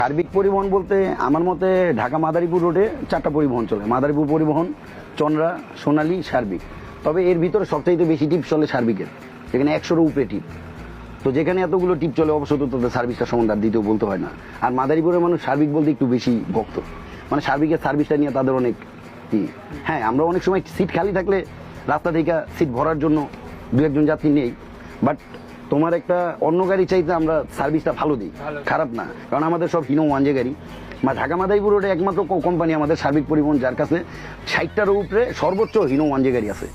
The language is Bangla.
সার্বিক পরিবহন বলতে আমার মতে ঢাকা মাদারীপুর রোডে 4টা পরিবহন চলে, মাদারীপুর পরিবহন, চন্দ্রা, সোনালী, সার্বিক। তবে এর ভিতরে সবচাইতে বেশি টিপ চলে সার্বিকের, যেখানে 100-এর উপরে টিপ। তো যেখানে এতগুলো টিপ চলে অবশ্য তো তাদের সার্ভিসটা সম্বন্ধে আর দ্বিতীয় বলতে হয় না। আর মাদারীপুরের মানুষ সার্বিক বলতে একটু বেশি ভক্ত, মানে সার্বিকের সার্ভিসটা নিয়ে তাদের অনেক হ্যাঁ, আমরা অনেক সময় সিট খালি থাকলে রাস্তা থেকে সিট ভরার জন্য 2-1 যাত্রী নেই, বাট তোমার একটা অন্য গাড়ি চাইতে আমরা সার্ভিসটা ভালো দিই, খারাপ না। কারণ আমাদের সব হিনো ওয়ানজে গাড়ি, ঢাকা মাদারীপুর রোডে একমাত্র কোম্পানি আমাদের সার্বিক পরিবহন, যার কাছে 60টার উপরে সর্বোচ্চ হিনো ওয়ানজে গাড়ি আছে।